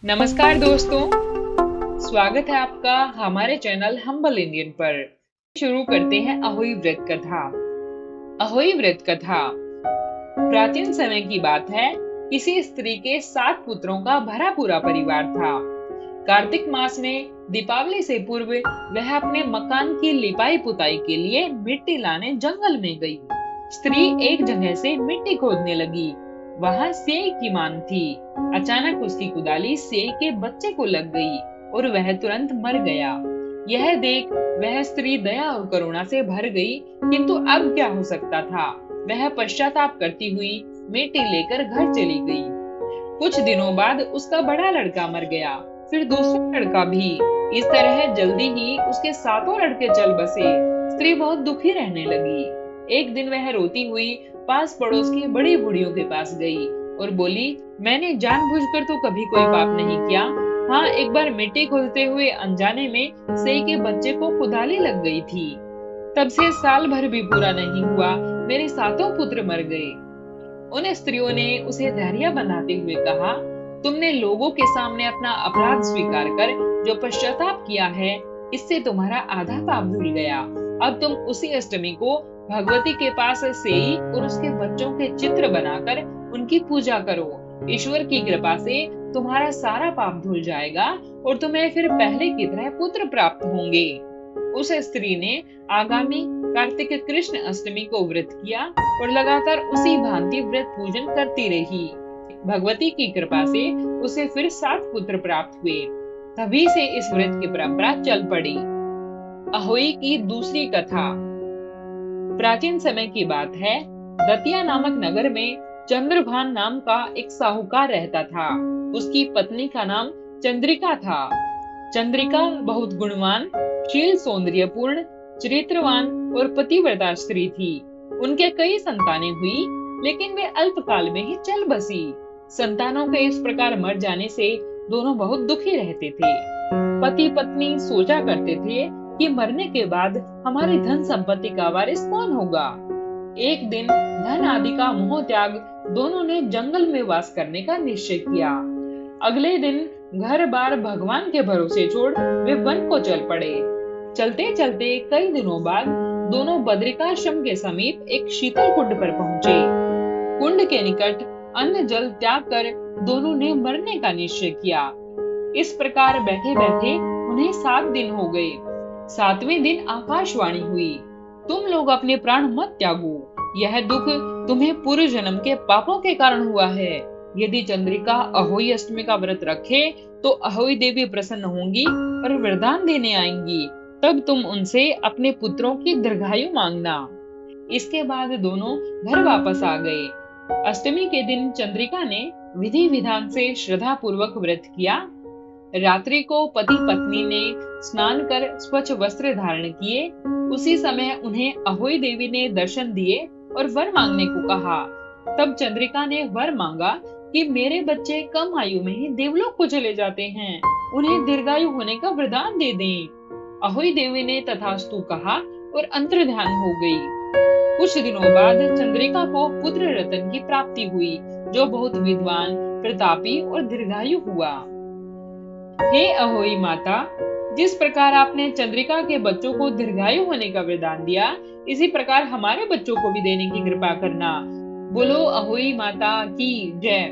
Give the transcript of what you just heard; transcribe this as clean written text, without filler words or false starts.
नमस्कार दोस्तों, स्वागत है आपका हमारे चैनल हम्बल इंडियन पर। शुरू करते हैं अहोई व्रत कथा। अहोई व्रत कथा प्राचीन समय की बात है। किसी स्त्री के 7 पुत्रों का भरा पूरा परिवार था। कार्तिक मास में दीपावली से पूर्व वह अपने मकान की लिपाई पुताई के लिए मिट्टी लाने जंगल में गई। स्त्री एक जगह से मिट्टी खोदने लगी। वहां सेई की मांग थी। अचानक उसकी कुदाली सेई के बच्चे को लग गई और वह तुरंत मर गया। यह देख वह स्त्री दया और करुणा से भर गई, किंतु अब क्या हो सकता था। वह पश्चाताप करती हुई मिट्टी लेकर घर चली गई। कुछ दिनों बाद उसका बड़ा लड़का मर गया, फिर दूसरा लड़का भी। इस तरह जल्दी ही उसके 7 लड़के चल बसे। स्त्री बहुत दुखी रहने लगी। एक दिन वह रोती हुई पास पड़ोस की बड़ी बूढ़ियों के पास गई और बोली, मैंने जानबूझकर तो कभी कोई पाप नहीं किया। हाँ, एक बार मिट्टी खोदते हुए अनजाने में सेई के बच्चे को कुदाली लग गई थी। तब से साल भर भी पूरा नहीं हुआ, मेरे 7 पुत्र मर गए। उन स्त्रियों ने उसे धैर्य बनाते हुए कहा, तुमने लोगों के सामने अपना अपराध स्वीकार कर जो पश्चाताप किया है, इससे तुम्हारा आधा पाप धुल गया। अब तुम उसी अष्टमी को भगवती के पास सेई और उसके बच्चों के चित्र बनाकर उनकी पूजा करो। ईश्वर की कृपा से तुम्हारा सारा पाप धुल जाएगा और तुम्हें फिर पहले की तरह पुत्र प्राप्त होंगे। उस स्त्री ने आगामी कार्तिक कृष्ण अष्टमी को व्रत किया और लगातार उसी भांति व्रत पूजन करती रही। भगवती की कृपा से उसे फिर 7 पुत्र प्राप्त हुए। तभी से इस व्रत की परंपरा चल पड़ी। अहोई की दूसरी कथा प्राचीन समय की बात है। दतिया नामक नगर में चंद्रभान नाम का एक साहूकार रहता था। उसकी पत्नी का नाम चंद्रिका था। चंद्रिका बहुत गुणवान, शील, सौंदर्यपूर्ण, चरित्रवान और पतिव्रता स्त्री थी। उनके कई संतानें हुई, लेकिन वे अल्पकाल में ही चल बसी। संतानों के इस प्रकार मर जाने से दोनों बहुत दुखी रहते थे। पति पत्नी सोचा करते थे कि मरने के बाद हमारी धन संपत्ति का वारिस कौन होगा। एक दिन धन आदि का मोह त्याग दोनों ने जंगल में वास करने का निश्चय किया। अगले दिन घर बार भगवान के भरोसे छोड़ वे वन को चल पड़े। चलते चलते कई दिनों बाद दोनों बद्रिकाश्रम के समीप एक शीतल कुंड पर पहुंचे। कुंड के निकट अन्न जल त्याग कर दोनों ने मरने का निश्चय किया। इस प्रकार बैठे बैठे उन्हें 7 दिन हो गए। 7वें दिन आकाशवाणी हुई, तुम लोग अपने प्राण मत त्यागो। यह दुख तुम्हें पूर्व जन्म के पापों के कारण हुआ है। यदि चंद्रिका अहोई अष्टमी का व्रत रखे तो अहोई देवी प्रसन्न होंगी और वरदान देने आएंगी। तब तुम उनसे अपने पुत्रों की दीर्घायु मांगना। इसके बाद दोनों घर वापस आ गए। अष्टमी के दिन चंद्रिका ने विधि विधान से श्रद्धा पूर्वक व्रत किया। रात्रि को पति पत्नी ने स्नान कर स्वच्छ वस्त्र धारण किए। उसी समय उन्हें अहोई देवी ने दर्शन दिए और वर मांगने को कहा। तब चंद्रिका ने वर मांगा कि मेरे बच्चे कम आयु में ही देवलोक को चले जाते हैं, उन्हें दीर्घायु होने का वरदान दे दें। अहोई देवी ने तथास्तु कहा और अंतर्ध्यान हो गई। कुछ दिनों बाद चंद्रिका को पुत्र रतन की प्राप्ति हुई, जो बहुत विद्वान, प्रतापी और दीर्घायु हुआ। हे अहोई माता, जिस प्रकार आपने चंद्रिका के बच्चों को दीर्घायु होने का वरदान दिया, इसी प्रकार हमारे बच्चों को भी देने की कृपा करना। बोलो अहोई माता की जय।